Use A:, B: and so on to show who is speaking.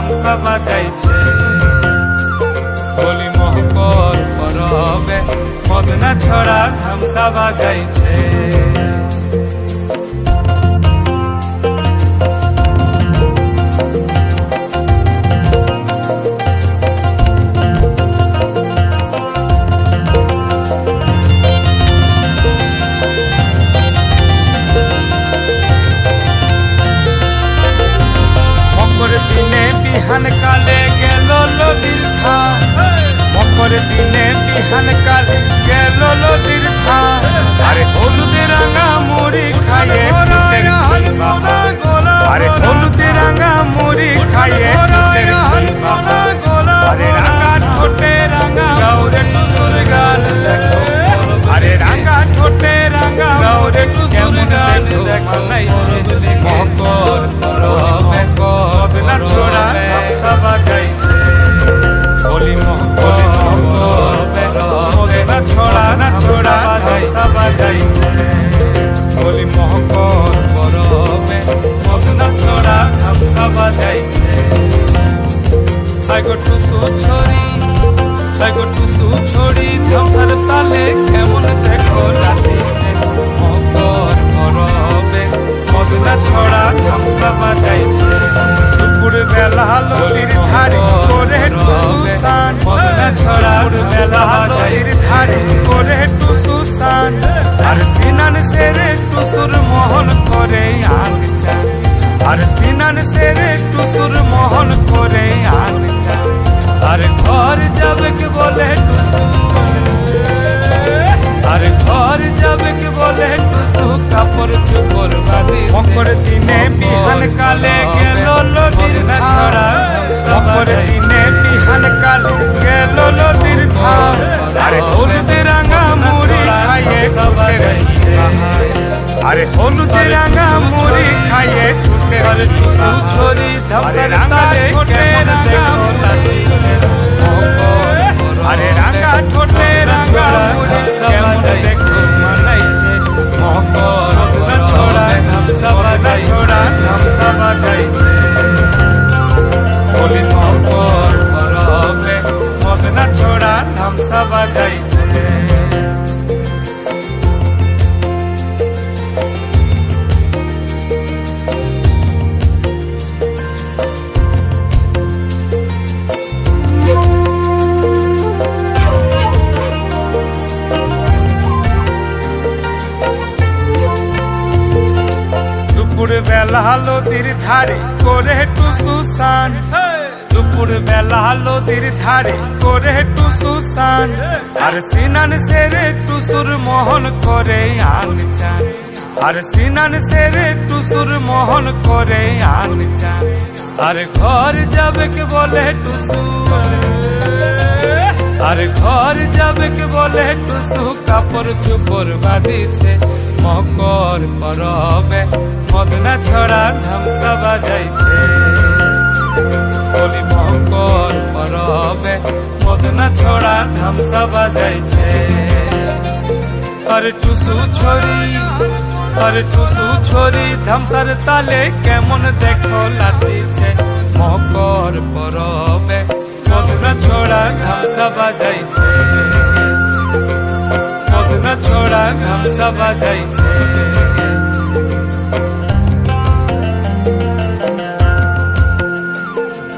A: ধামসা বাজাইছে হোলি মহকর পরবে মদনা ছড়া ধামসা বাজাইছে দিনে বিহান কালে গেল নদীর ধার মকর দিনে বিহান কালে গেল নদীর ধার আরে হলুদে রাঙা মুড়ি খাইয়ে আরে হলুদে রাঙা মুড়ি খাইয়ে আরে রাঙা ঠোঁটে রাঙা গাউরে টুসুর গান দেখো আরে রাঙা ঠোঁটে রাঙা গাউরে টুসুর গান দেখো মকর মদনা ছড়া ধামসা বাজাইছে হোলি মহকর মদনা ছড়া ধামসা বাজাইছে হোলি মহকর পরবে মদনা ছড়া ধামসা বাজাইছে টুসু ছড়ি ধামসার তালে কেমন দেখো নাচিছে মকর পরবে মদনা ছড়া ধামসা বাজাইছে দুপুর বেলা নদীর ধারে করে টুসুসান মদনা ছড়া বেলা নদীর ধারে করে টুসুসান আর সিনান সেরে টুসুর মোহন করে আনছা আর সিনান সেরে টুসুর মোহন করে আনছা আর ঘর যাবে কে বলে টুসু আর ঘর যাবে কে বলে টুসু কাপড় চোপড় বাঁধি মকর দিনে বিহান কালে গেল নদীর ছড়া মকর দিনে বিহান কালে গেল নদীর ধার আরে হলুদে রাঙা মুড়ি খাইয়ে বাজাইছে আরে হলুদে রাঙা মুড়ি খাইয়ে আরে টুসু ছড়ি ধামসার তালে কেমন দেখো নাচিছে আরে রাঙা ঠোঁটে রাঙা মুড়ি কেমন দেখো মানাইছে মকর মদনা ছড়া ধামসা বাজাইছে হোলি মকর পরবে মদনা ছড়া ধামসা বাজাইছে দুপুর বেলা নদীর ধারে করে টুসুসান দুপুর বেলা নদীর ধারে করে টুসুসান আর সিনান সেরে টুসুর মোহন করে আনচান আর সিনান সেরে টুসুর মোহন করে আনচান আর ঘর যাবে কে বলে টুসু আর ঘর যাবে কে বলে টুসু কাপড় চোপড় বাঁধিছে মকর পরবে মদনা ছড়া ধামসা বাজাইছে হোলি মকর পরবে মদনা ছড়া ধামসা বাজাইছে আরে টুসু ছড়ি ধামসার তালে কেমন দেখো নাচিছে মকর পরবে মদনা ছড়া ধামসা বাজাইছে মদনা ছড়া ধামসা বাজাইছে